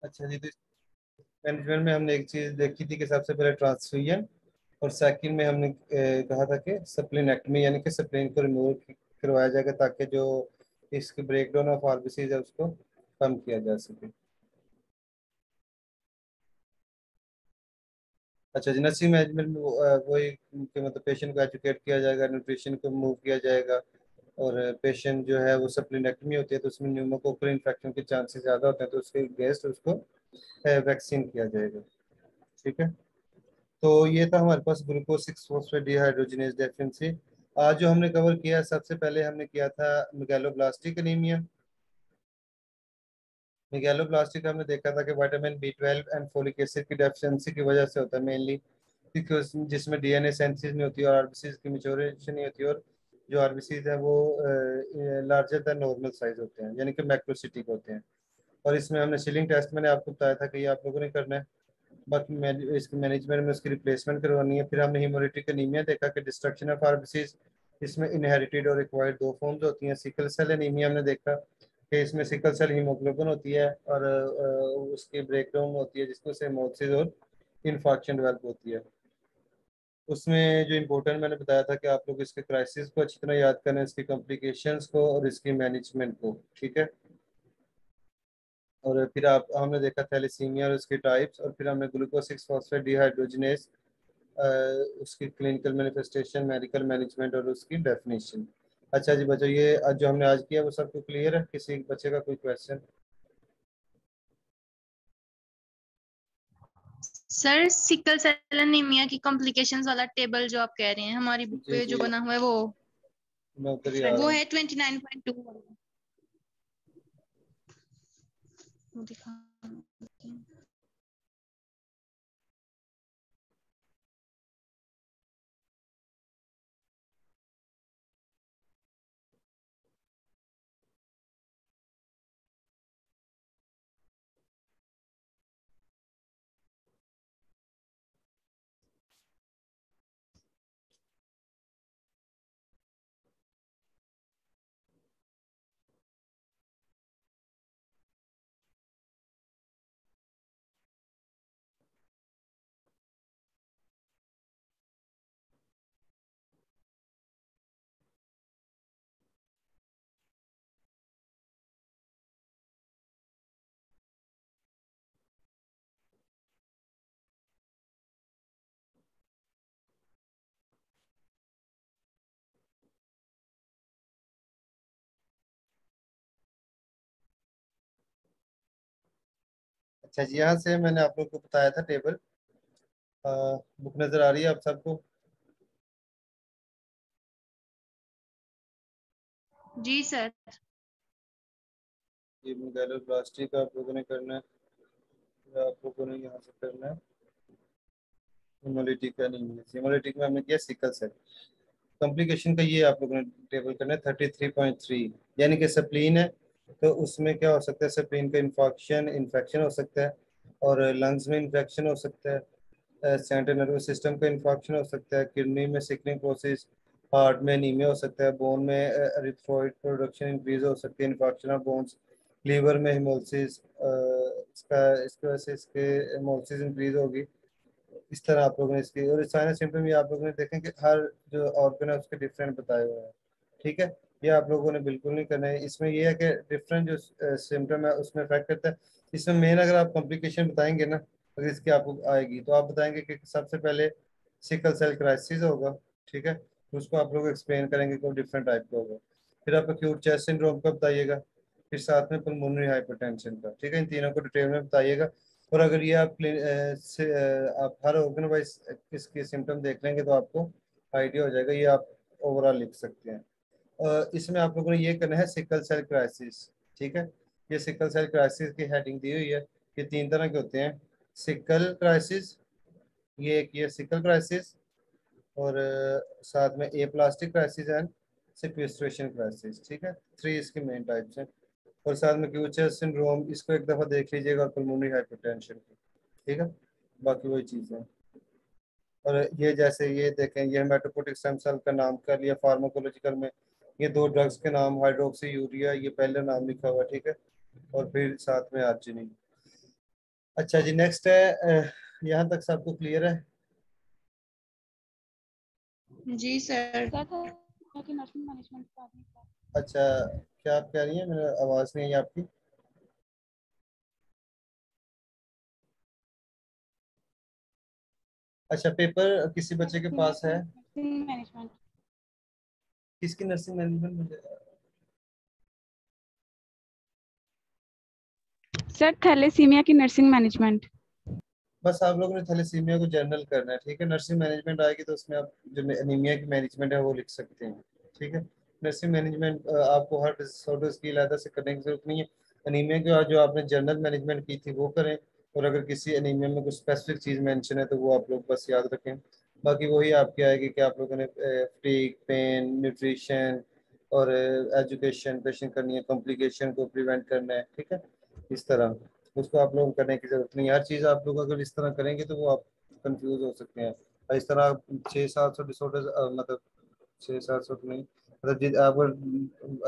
अच्छा जी, तो मैनेजमेंट में हमने एक चीज देखी थी कि सबसे पहले ट्रांसफ्यूजन, और सेकंड में हमने कहा था कि सप्लीनेक्टमी, यानी कि सप्लीन को रिमूव करवाया जाएगा ताकि जो इसकी ब्रेकडाउन ऑफ आरबीसीज है उसको कम किया जा सके। अच्छा जी, नर्सिंग मैनेजमेंट में वही कि मतलब पेशेंट को एजुकेट किया जाएगा, न्यूट्रिशन को मूव किया जाएगा, और पेशेंट जो है वो सप्लीनेक्टमी होती है तो उसमें न्यूमोकोकल इन्फेक्शन के चांसेस ज़्यादा होते हैं, तो उसके अगेंस्ट उसको वैक्सीन किया जाएगा। ठीक है, तो ये था हमारे पास glucose six phosphate dehydrogenase deficiency. आज जो हमने कवर किया, सबसे पहले हमने किया था मेगालोब्लास्टिक एनीमिया। मेगालोब्लास्टिक हमने देखा था कि vitamin B 12 and folic acid की डेफिशिएंसी की वजह से होता है मेनली, क्योंकि जिसमें डीएनए सिंथेसिस नहीं होती और आरबीसीज की मैच्योरेशन नहीं होती, और जो आरबीसीज है वो लार्जर देन नॉर्मल साइज होते हैं, यानी कि मैक्रोसिटिक होते हैं। और इसमें हमने शिलिंग टेस्ट मैंने आपको बताया था कि ये आप लोगों ने करना है। बाकी इसके मैनेजमेंट में उसकी रिप्लेसमेंट करवानी है। फिर हमने हीमोलिटिक एनीमिया देखा कि डिस्ट्रक्शन ऑफ आरबीसीज, इसमें इनहेरिटेड और एक्वायर्ड दो फॉर्म्स होती हैं। सिकल सेल एनीमिया हमने देखा कि इसमें सिकल सेल हीमोग्लोबिन होती है और उसकी ब्रेकडाउन होती है जिसमें से हेमोसिस और इन्फेक्शन डेवलप होती है। उसमें जो इम्पोर्टेंट मैंने बताया था कि आप लोग इसके क्राइसिस को अच्छी तरह याद करें, इसकी कॉम्प्लिकेशंस को और इसकी मैनेजमेंट को। ठीक है, और फिर आप हमने देखा थैलेसीमिया और उसके टाइप्स, और फिर हमने ग्लूकोज सिक्स फॉस्फेट डिहाइड्रोजिनेज, उसकी क्लिनिकल मैनिफेस्टेशन, मेडिकल मैनेजमेंट और उसकी डेफिनेशन। अच्छा जी बच्चों, ये जो हमने आज किया वो सबको क्लियर है? किसी बच्चे का कोई question? Sir sickle cell anaemia की कॉम्प्लिकेशंस वाला टेबल जो आप कह रहे हैं हमारी बुक जी पे जो जी, बना हुआ है वो मैं उधर ही आ डिफरेंट रहा वो हूँ। है 29.2 वाला। वो दिखा। अच्छा जी, यहाँ से मैंने आप लोग को बताया था टेबल। बुक नजर आ रही है आप सबको? जी सर। ये मेगालोब्लास्टिक आप लोगों ने करना है, फिर आप लोगों ने यहाँ से करना है हेमोलिटिक का। नहीं है हेमोलिटिक में हमने किया सिकल सेल। कॉम्प्लिकेशन का ये आप लोगों ने टेबल करना है 33.3, यानी कि सप्लीन है तो उसमें क्या हो सकता है, सप्लीन का इन्फेक्शन इन्फेक्शन हो सकता है, और लंग्स में इन्फेक्शन हो सकता है, सेंट्रल नर्वस सिस्टम का इन्फेक्शन हो सकता है, किडनी में सिकनिंग प्रोसेस, हार्ट में एनीमिया हो सकता है, बोन में एरिथ्रोइड प्रोडक्शन इंक्रीज हो सकती है, इन्फेक्शन ऑफ बोन्स, लीवर में हिमोलिसिस, इसकी वजह से इसके हेमोलिसिस इंक्रीज होगी। इस तरह आप लोगों ने इसकी, और साइनस सिम्टम ये आप लोगों ने देखें कि हर जो ऑर्गन है उसके डिफरेंट बताए हुए हैं। ठीक है, ये आप लोगों ने बिल्कुल नहीं करना है। इसमें ये है कि डिफरेंट जो सिम्टम है उसमें इफेक्ट करता है। इसमें मेन अगर आप कॉम्प्लिकेशन बताएंगे ना, अगर इसकी आपको आएगी तो आप बताएंगे कि सबसे पहले सिकल सेल क्राइसिस होगा। ठीक है, तो उसको आप लोग एक्सप्लेन करेंगे कि वो डिफरेंट टाइप का होगा। फिर आप एक्यूट चेस्ट सिंड्रोम का बताइएगा, फिर साथ में पल्मोनरी हाइपरटेंशन का। ठीक है, इन तीनों को डिटेल में बताइएगा। और अगर ये आप हर ऑर्गन वाइज इसके सिम्टम देख लेंगे तो आपको आइडिया हो जाएगा, ये आप ओवरऑल लिख सकते हैं। इसमें आप लोगों ने ये करना है सिकल सेल क्राइसिस। ठीक है, ये सिकल सेल क्राइसिस की हेडिंग दी हुई है। ये तीन तरह के होते हैं, सिकल क्राइसिस, ये एक ये सिकल क्राइसिस, और साथ में aplastic crisis and sequestration crisis. ठीक है, थ्री इसके मेन टाइप्स हैं। और साथ में क्यूचर सिंड्रोम, इसको एक दफ़ा देख लीजिएगा, और पल्मोनरी हाइपरटेंशन की। ठीक है, बाकी वही चीज़ें। और ये जैसे ये देखें, ये हेमाटोपोटिक स्टेम सेल का नाम कर लिया फार्माकोलॉजिकल में, ये दो ड्रग्स के नाम हाइड्रोक्सी यूरिया, ये पहले नाम लिखा हुआ है। ठीक है, और फिर साथ में आर्जिनिन। अच्छा जी, नेक्स्ट है, यहाँ तक सबको क्लियर है? जी सर। क्या था कि नर्सिंग मैनेजमेंट का अच्छा, क्या आप कह रही हैं? मेरा आवाज नहीं है आपकी। अच्छा, पेपर किसी बच्चे के पास है? Nursing management. किसकी नर्सिंग मैनेजमेंट? सर थैलेसीमिया की नर्सिंग मैनेजमेंट। बस आप लोगों ने थैलेसीमिया को जनरल करना है, ठीक है। नर्सिंग मैनेजमेंट आएगी तो उसमें आप जो एनीमिया की मैनेजमेंट है वो लिख सकते हैं, ठीक है। नर्सिंग मैनेजमेंट आपको हर डिसऑर्डर्स की अलग से करने की जरूरत नहीं है। एनीमिया के बाद जो आपने जनरल मैनेजमेंट की थी वो करें, और अगर किसी एनीमिया में कुछ स्पेसिफिक चीज़ मेंशन है तो वो आप लोग बस याद रखें। बाकी वही आपकी आएगी कि आप लोगों ने फटीग, पेन, न्यूट्रिशन और एजुकेशन पेशेंट करनी है, कॉम्प्लिकेशन को प्रिवेंट करना है, ठीक है। इस तरह उसको आप लोगों को करने की जरूरत नहीं है। हर चीज़ आप लोग अगर इस तरह करेंगे तो वो आप कंफ्यूज हो सकते हैं। और इस तरह 600-700 डिसऑर्डर, मतलब 600-700 नहीं, मतलब आप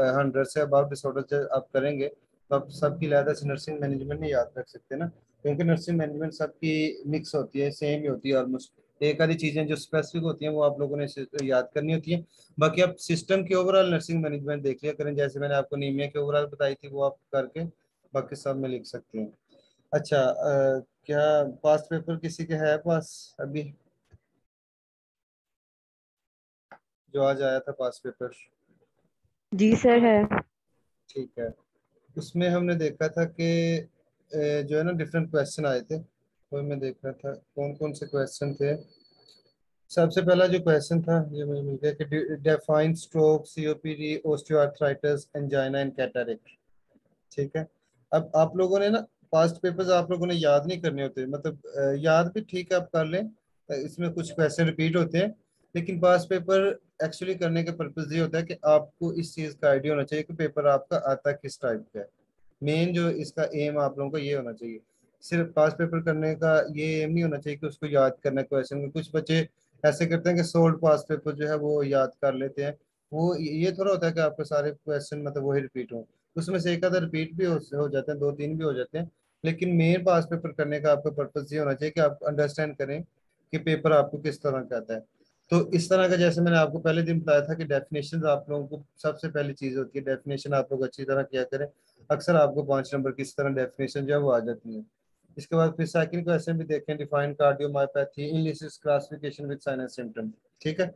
100 से अबाउट डिसऑर्डर आप करेंगे तो आप सबकी लिहाजा से नर्सिंग मैनेजमेंट नहीं याद रख सकते ना, क्योंकि नर्सिंग मैनेजमेंट सबकी मिक्स होती है, सेम ही होती है ऑलमोस्ट। एक आधी चीज़ें जो स्पेसिफिक होती हैं वो आप लोगों ने याद करनी होती है। बाकी आप सिस्टम की ओवरऑल नर्सिंग मैनेजमेंट देख लिया करें, जैसे मैंने आपको नीमिया की ओवरऑल बताई थी वो आप करके बाकी सब में लिख सकते हैं। अच्छा, क्या पास्ट पेपर किसी के है पास अभी, जो आज आया था पास्ट पेपर? जी सर है। ठीक है। उसमें हमने देखा था कि जो है ना डिफरेंट क्वेश्चन आए थे, वो मैं देख रहा था कौन कौन से क्वेश्चन थे। सबसे पहला जो क्वेश्चन था ये मुझे मिल गया कि define stroke, COPD, osteoarthritis, angina and cataract, ठीक है। अब आप लोगों ने ना पास्ट पेपर्स आप लोगों ने याद नहीं करने होते, मतलब याद भी ठीक है आप कर लें, इसमें कुछ क्वेश्चन रिपीट होते हैं, लेकिन पास्ट पेपर एक्चुअली करने का पर्पज ये होता है कि आपको इस चीज़ का आइडिया होना चाहिए कि पेपर आपका आता किस टाइप का है। मेन जो इसका एम आप लोगों को ये होना चाहिए। सिर्फ पास पेपर करने का ये एम नहीं होना चाहिए कि उसको याद करना है क्वेश्चन में। कुछ बच्चे ऐसे करते हैं कि सोल्ड पास पेपर जो है वो याद कर लेते हैं। वो ये थोड़ा होता है कि आपके सारे क्वेश्चन मतलब वही रिपीट हो, उसमें से एक आधा रिपीट भी हो जाते हैं, 2-3 भी हो जाते हैं। लेकिन मेन पास पेपर करने का आपका पर्पज ये होना चाहिए कि आप अंडरस्टैंड करें कि पेपर आपको किस तरह का आता है। तो इस तरह का, जैसे मैंने आपको पहले दिन बताया था कि डेफिनेशन आप लोगों को सबसे पहली चीज होती है, डेफिनेशन आप लोग अच्छी तरह किया करें। अक्सर आपको 5 नंबर की इस तरह डेफिनेशन जो है वो आ जाती है। इसके बाद फिर सेकंड क्वेश्चन भी देखें, define cardiomyopathy in classification with sign and symptom, ठीक है।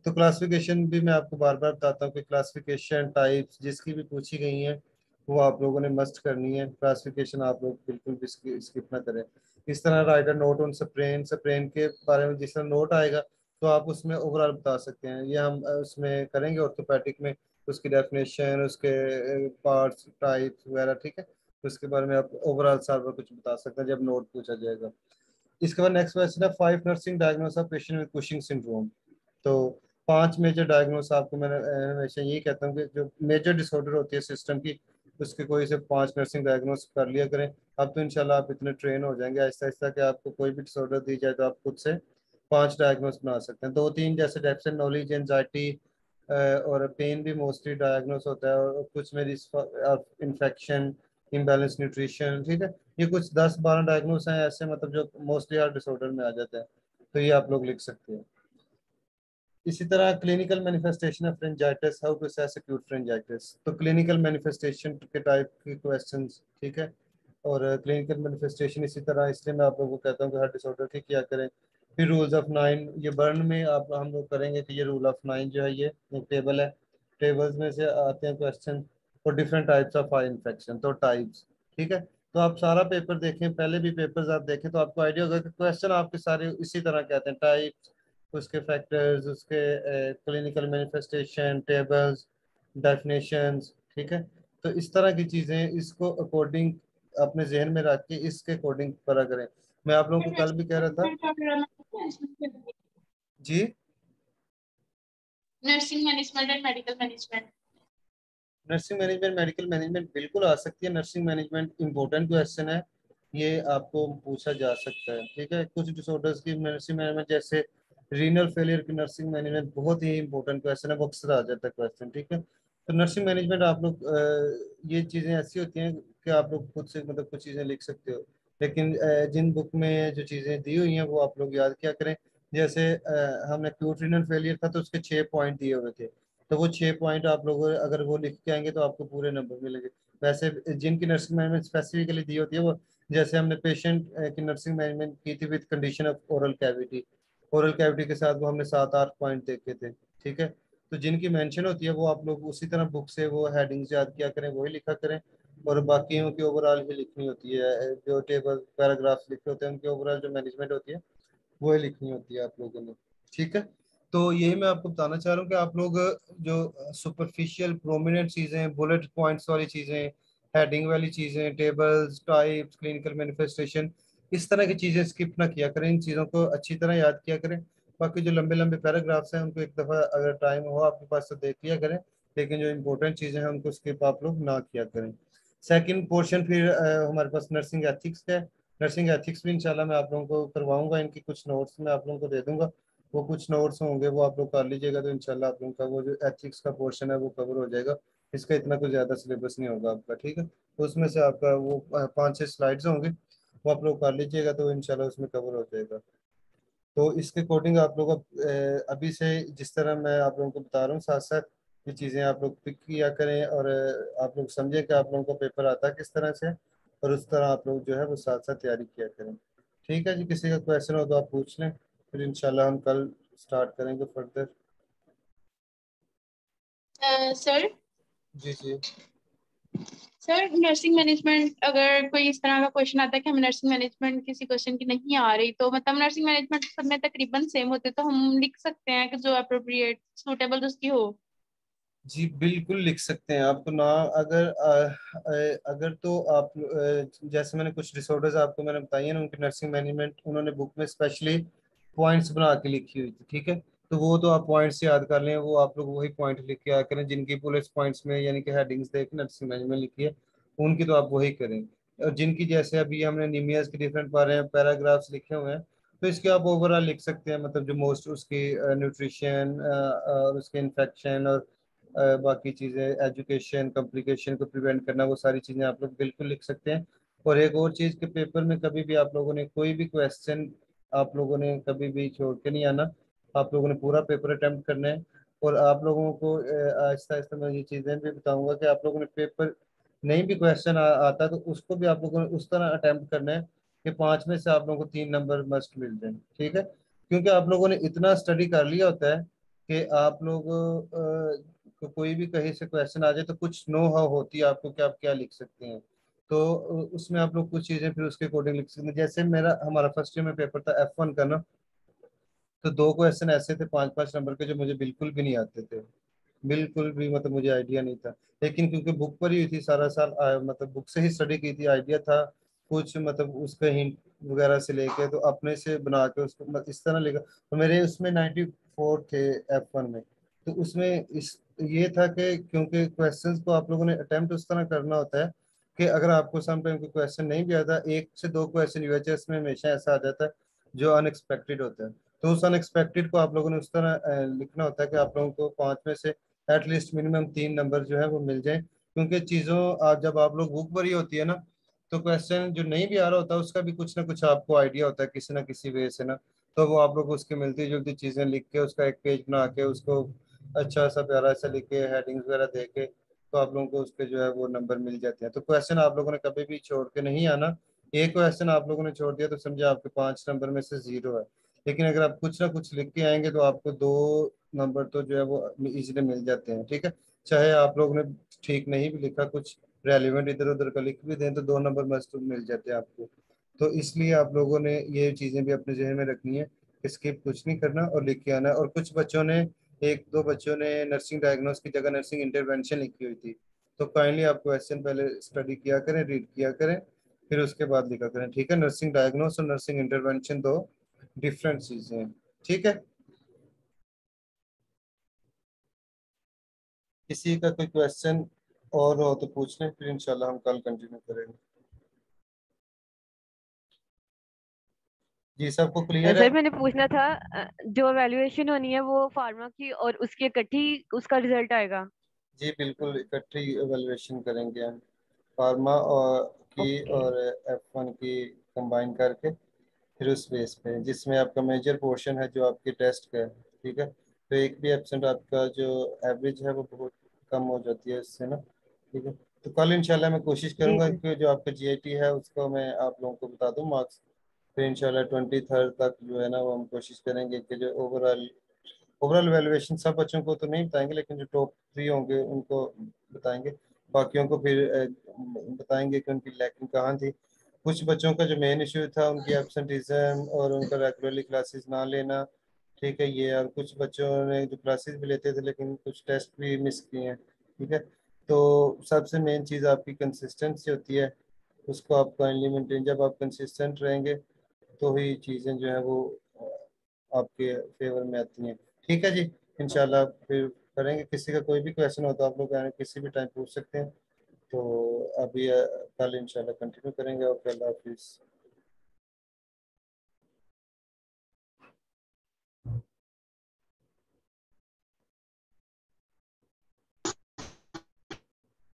तो क्लासिफिकेशन भी मैं आपको बार बार बताता हूँ कि क्लासिफिकेशन टाइप्स जिसकी भी पूछी गई हैं वो आप लोगों ने मस्ट करनी है। क्लासिफिकेशन आप लोग बिल्कुल भी स्किप ना करें। इस तरह writer note on sprain, sprain के बारे में जिस तरह नोट आएगा तो आप उसमें ओवरऑल बता सकते हैं। ये हम उसमें करेंगे ऑर्थोपेडिक में, उसकी डेफिनेशन, उसके पार्ट्स, टाइप्स वगैरह, ठीक है। तो उसके बारे में आप ओवरऑल सारा कुछ बता सकते हैं जब नोट पूछा जाएगा। इसके बाद नेक्स्ट क्वेश्चन है 5 nursing diagnose of patient with Cushing syndrome. तो 5 मेजर डायग्नोस आपको मैंने हमेशा यही कहता हूँ कि जो मेजर डिसऑर्डर होती है सिस्टम की उसके कोई से 5 नर्सिंग डायग्नोस कर लिया करें। अब तो इंशाल्लाह आप इतने ट्रेन हो जाएंगे आहिस्ता आहिस्ता कि आपको कोई भी डिसऑर्डर दी जाए तो आप खुद से 5 डायग्नोस बना सकते हैं। 2-3 जैसे डेफिशिएंट नॉलेज, एंजाइटी और पेन भी मोस्टली डायग्नोस होता है, और कुछ में इन्फेक्शन, इम्बैलेंस न्यूट्रिशन, ठीक है। ये कुछ 10-12 डायग्नोस हैं ऐसे, मतलब जो मोस्टली हर डिसऑर्डर में आ जाते हैं, तो ये आप लोग लिख सकते हैं। इसी तरह clinical manifestation of pharyngitis, how to assess acute pharyngitis. तो क्लिनिकल मैनिफेस्टेशन के टाइप के क्वेश्चंस, ठीक है। और क्लिनिकल मैनिफेस्टेशन इसी तरह, इसलिए मैं आप लोगों को कहता हूँ कि हर डिसऑर्डर की किया करें। फिर रूल्स ऑफ 9, ये बर्न में आप हम लोग करेंगे कि ये रूल ऑफ 9 जो है ये एक टेबल है, टेबल्स में से आते हैं क्वेश्चन। और different types of eye infection, तो टाइप्स, ठीक है। तो आप सारा पेपर देखें, पहले भी पेपर्स आप देखें तो आपको आइडिया होगा कि क्वेश्चन आपके सारे इसी तरह के आते हैं, टाइप्स, उसके फैक्टर्स, उसके क्लिनिकल मैनिफेस्टेशन, टेबल्स, डेफिनेशंस, ठीक है। तो इस तरह की चीज़ें इसको अकॉर्डिंग अपने जहन में रख के इसके अकॉर्डिंग पढ़ा करें। मैं आप लोगों को कल भी कह रहा था जी, nursing management and medical management. Nursing management, medical management बिल्कुल आ सकती है। नर्सिंग मैनेजमेंट इंपॉर्टेंट क्वेश्चन है, ये आपको पूछा जा सकता है, ठीक है। कुछ डिसऑर्डर्स की नर्सिंग मैनेजमेंट, जैसे रीनल फेलियर की नर्सिंग मैनेजमेंट बहुत ही इंपॉर्टेंट क्वेश्चन है, वो अक्सर आ जाता है क्वेश्चन, ठीक है। तो नर्सिंग मैनेजमेंट आप लोग ये चीज़ें ऐसी होती हैं कि आप लोग खुद से मतलब कुछ चीज़ें लिख सकते हो। लेकिन जिन बुक में जो चीज़ें दी हुई हैं वो आप लोग याद क्या करें। जैसे हमने एक्यूट रीनल फेलियर था तो उसके 6 पॉइंट दिए हुए थे, तो वो 6 पॉइंट आप लोग अगर वो लिख के आएंगे तो आपको पूरे नंबर मिलेंगे। वैसे जिनकी नर्सिंग मैनेजमेंट स्पेसिफिकली दी होती है वो, जैसे हमने पेशेंट की नर्सिंग मैनेजमेंट की थी with condition of oral cavity, oral cavity के साथ वो हमने 7-8 पॉइंट देखे थे। ठीक है, तो जिनकी मेंशन होती है वो आप लोग उसी तरह बुक से वो हेडिंग्स याद किया करें, वही लिखा करें। और बाकियों की ओवरऑल ही लिखनी होती है, जो टेबल पैराग्राफ्स लिखे होते हैं उनकी ओवरऑल जो मैनेजमेंट होती है वो ही लिखनी होती है आप लोगों ने। ठीक है, तो यही मैं आपको बताना चाह रहा हूँ कि आप लोग जो सुपरफिशियल प्रोमिनेंट चीज़ें, बुलेट पॉइंट्स वाली चीज़ें, हेडिंग वाली चीज़ें, टेबल्स, टाइप्स, क्लिनिकल मैनिफेस्टेशन, इस तरह की चीज़ें स्किप ना किया करें, इन चीज़ों को अच्छी तरह याद किया करें। बाकी जो लंबे लंबे पैराग्राफ्स हैं उनको एक दफ़ा अगर टाइम हो आपके पास तो देख लिया करें, लेकिन जो इंपॉर्टेंट चीज़ें हैं उनको स्किप आप लोग ना किया करें। सेकंड पोर्शन फिर हमारे पास नर्सिंग एथिक्स का है। नर्सिंग एथिक्स भी इंशाल्लाह मैं आप लोगों को करवाऊंगा, इनकी कुछ नोट्स मैं आप लोगों को दे दूंगा, वो कुछ नोट्स होंगे वो आप लोग कर लीजिएगा, तो इंशाल्लाह आप लोगों का वो जो एथिक्स का पोर्शन है वो कवर हो जाएगा। इसका इतना कुछ ज़्यादा सिलेबस नहीं होगा आपका। ठीक है, तो उसमें से आपका वो 5-6 स्लाइड्स होंगे वो आप लोग कर लीजिएगा, तो इंशाल्लाह उसमें कवर हो जाएगा। तो इसके अकॉर्डिंग आप लोग अभी से जिस तरह मैं आप लोगों को बता रहा हूँ साथ साथ ये चीज़ें आप लोग पिक किया करें, और आप लोग समझें कि आप लोगों को पेपर आता है किस तरह से, और उस तरह आप लोग जो है वो साथ साथ तैयारी किया करें। ठीक है जी, किसी का क्वेश्चन हो तो आप पूछ लें, फिर इंशाल्लाह हम कल स्टार्ट करेंगे फर्दर। सर जी जी। सर नर्सिंग मैनेजमेंट अगर कोई इस तरह का क्वेश्चन आता है कि हमें नर्सिंग मैनेजमेंट किसी क्वेश्चन की नहीं आ रही, तो मतलब नर्सिंग मैनेजमेंट सब में तकरीबन सेम होते, तो हम लिख सकते हैं कि जो अप्रोप्रिएट सूटेबल उसकी हो। जी बिल्कुल लिख सकते हैं आपको ना, अगर अगर तो आप जैसे मैंने कुछ डिसऑर्डर्स आपको मैंने बताई है ना, उनकी नर्सिंग मैनेजमेंट उन्होंने बुक में स्पेशली पॉइंट्स बना के लिखी हुई थी। ठीक है, तो वो तो आप पॉइंट्स याद कर लें, वो आप लोग वही पॉइंट लिख के आया करें जिनकी बुलेट पॉइंट्स में यानी कि हेडिंग्स देख नर्सिंग मैनेजमेंट लिखी है, उनकी तो आप वही करें। और जिनकी जैसे अभी हमने निमियाज के डिफरेंट पैराग्राफ्स लिखे हुए हैं, तो इसके आप ओवरऑल लिख सकते हैं, मतलब जो मोस्ट उसकी न्यूट्रिशन और उसके इन्फेक्शन और बाकी चीज़ें, एजुकेशन कॉम्प्लिकेशन को प्रिवेंट करना, वो सारी चीज़ें आप लोग बिल्कुल लिख सकते हैं। और एक और चीज़ के पेपर में कभी भी आप लोगों ने कोई भी क्वेश्चन आप लोगों ने कभी भी छोड़ के नहीं आना, आप लोगों ने पूरा पेपर अटेम्प्ट करना है। और आप लोगों को आहिस्ता आहिस्ता मैं ये चीज़ें भी बताऊंगा कि आप लोगों ने पेपर नहीं भी क्वेश्चन आता तो उसको भी आप लोगों ने उस तरह अटेम्प्ट करना है कि 5 में से आप लोगों को 3 नंबर मस्ट मिल जाए। ठीक है, क्योंकि आप लोगों ने इतना स्टडी कर लिया होता है कि आप लोग तो कोई भी कहीं से क्वेश्चन आ जाए तो कुछ नो हाउ होती है आपको कि आप क्या लिख सकते हैं, तो उसमें आप लोग कुछ चीज़ें फिर उसके अकॉर्डिंग लिख सकते हैं। जैसे हमारा फर्स्ट ईयर में पेपर था F1 का ना, तो 2 क्वेश्चन ऐसे थे 5-5 नंबर के जो मुझे बिल्कुल भी नहीं आते थे, बिल्कुल भी, मतलब मुझे आइडिया नहीं था। लेकिन क्योंकि बुक पर ही हुई थी सारा साल, मतलब बुक से ही स्टडी की थी, आइडिया था कुछ, मतलब उसका हिंट वगैरह से लेके तो अपने से बना के उसको इस तरह लिखा, तो मेरे उसमें 94 थे F1 में। तो उसमें इस ये था कि क्योंकि क्वेश्चंस को आप लोगों ने अटेम्प्ट उस तरह करना होता है कि अगर आपको सम टाइम कोई क्वेश्चन नहीं भी आता, 1 से 2 क्वेश्चन यूएचएस में हमेशा ऐसा आ जाता है जो अनएक्सपेक्टेड होता है, तो उस अनएक्सपेक्टेड को आप लोगों ने उस तरह लिखना होता है कि आप लोगों को 5 में से एटलीस्ट मिनिमम 3 नंबर जो है वो मिल जाए। क्योंकि चीज़ों जब आप लोग बुक भरी होती है ना, तो क्वेश्चन जो नहीं भी आ रहा होता उसका भी कुछ ना कुछ आपको आइडिया होता है किसी ना किसी वे से ना, तो वो आप लोग उसकी मिलती जुलती चीज़ें लिख के उसका एक पेज बना के उसको अच्छा सा प्यारा सा लिख के हेडिंग्स वगैरह दे के, तो आप लोगों को उसके जो है वो नंबर मिल जाते हैं। तो क्वेश्चन आप लोगों ने कभी भी छोड़ के नहीं आना, एक क्वेश्चन आप लोगों ने छोड़ दिया तो समझे आपके 5 नंबर में से 0 है। लेकिन अगर आप कुछ ना कुछ लिख के आएंगे तो आपको 2 नंबर तो जो है वो इजीली मिल जाते हैं। ठीक है, चाहे आप लोगों ने ठीक नहीं भी लिखा, कुछ रेलिवेंट इधर उधर का लिख भी दें तो 2 नंबर मस्त मिल जाते हैं आपको। तो इसलिए आप लोगों ने ये चीज़ें भी अपने जहन में रखनी है, स्किप कुछ नहीं करना और लिख के आना है। और कुछ बच्चों ने, 1-2 बच्चों ने नर्सिंग डायग्नोस की जगह नर्सिंग इंटरवेंशन लिखी हुई थी, तो काइंडली आप क्वेश्चन पहले स्टडी किया करें, रीड किया करें, फिर उसके बाद लिखा करें। ठीक है, नर्सिंग डायग्नोस और नर्सिंग इंटरवेंशन दो डिफरेंट चीजें हैं। ठीक है, किसी का कोई क्वेश्चन और हो तो पूछ लें, फिर इंशाल्लाह हम कल कंटिन्यू करेंगे। जी सबको क्लियर है। सर मैंने पूछना था, जो वैल्यूएशन होनी है वो फार्मा की और उसकी इकट्ठी उसका रिजल्ट आएगा। जी बिल्कुल, इकट्ठी एवेल्युएशन करेंगे हम, फार्मा और की और F1 की कंबाइन करके फिर उस बेस पे जिसमें आपका मेजर पोर्शन है जो आपके टेस्ट का है, ठीक है। तो एक भी एब्सेंट आपका जो एवरेज है वो बहुत कम हो जाती है इससे ना, ठीक है। तो कल इंशाल्लाह मैं कोशिश जी करूंगा सर। कि जो आपका जीआईटी है उसको मैं आप लोगों को बता दूं मार्क्स। फिर इंशाल्लाह 23 तक जो है ना वो हम कोशिश करेंगे कि जो ओवरऑल ओवरऑल वैल्यूएशन सब बच्चों को तो नहीं बताएंगे लेकिन जो टॉप 3 होंगे उनको बताएंगे। बाकियों को फिर बताएंगे कि उनकी लैकिंग कहाँ थी। कुछ बच्चों का जो मेन इशू था उनकी एब्सेंटिज्म और उनका रेगुलरली क्लासेस ना लेना, ठीक है ये। और कुछ बच्चों ने जो क्लासेस भी लेते थे लेकिन कुछ टेस्ट भी मिस किए हैं, ठीक है। तो सबसे मेन चीज़ आपकी कंसिस्टेंसी होती है, उसको आप काइंडली मेंटेन, जब आप कंसिस्टेंट रहेंगे तो ही चीज़ें जो है वो आपके फेवर में आती हैं, ठीक है जी। इंशाल्लाह फिर करेंगे। किसी का कोई भी क्वेश्चन हो तो आप लोग किसी भी टाइम पूछ सकते हैं। तो अभी कल इंशाल्लाह कंटिन्यू करेंगे। और अल्लाह हाफिज़।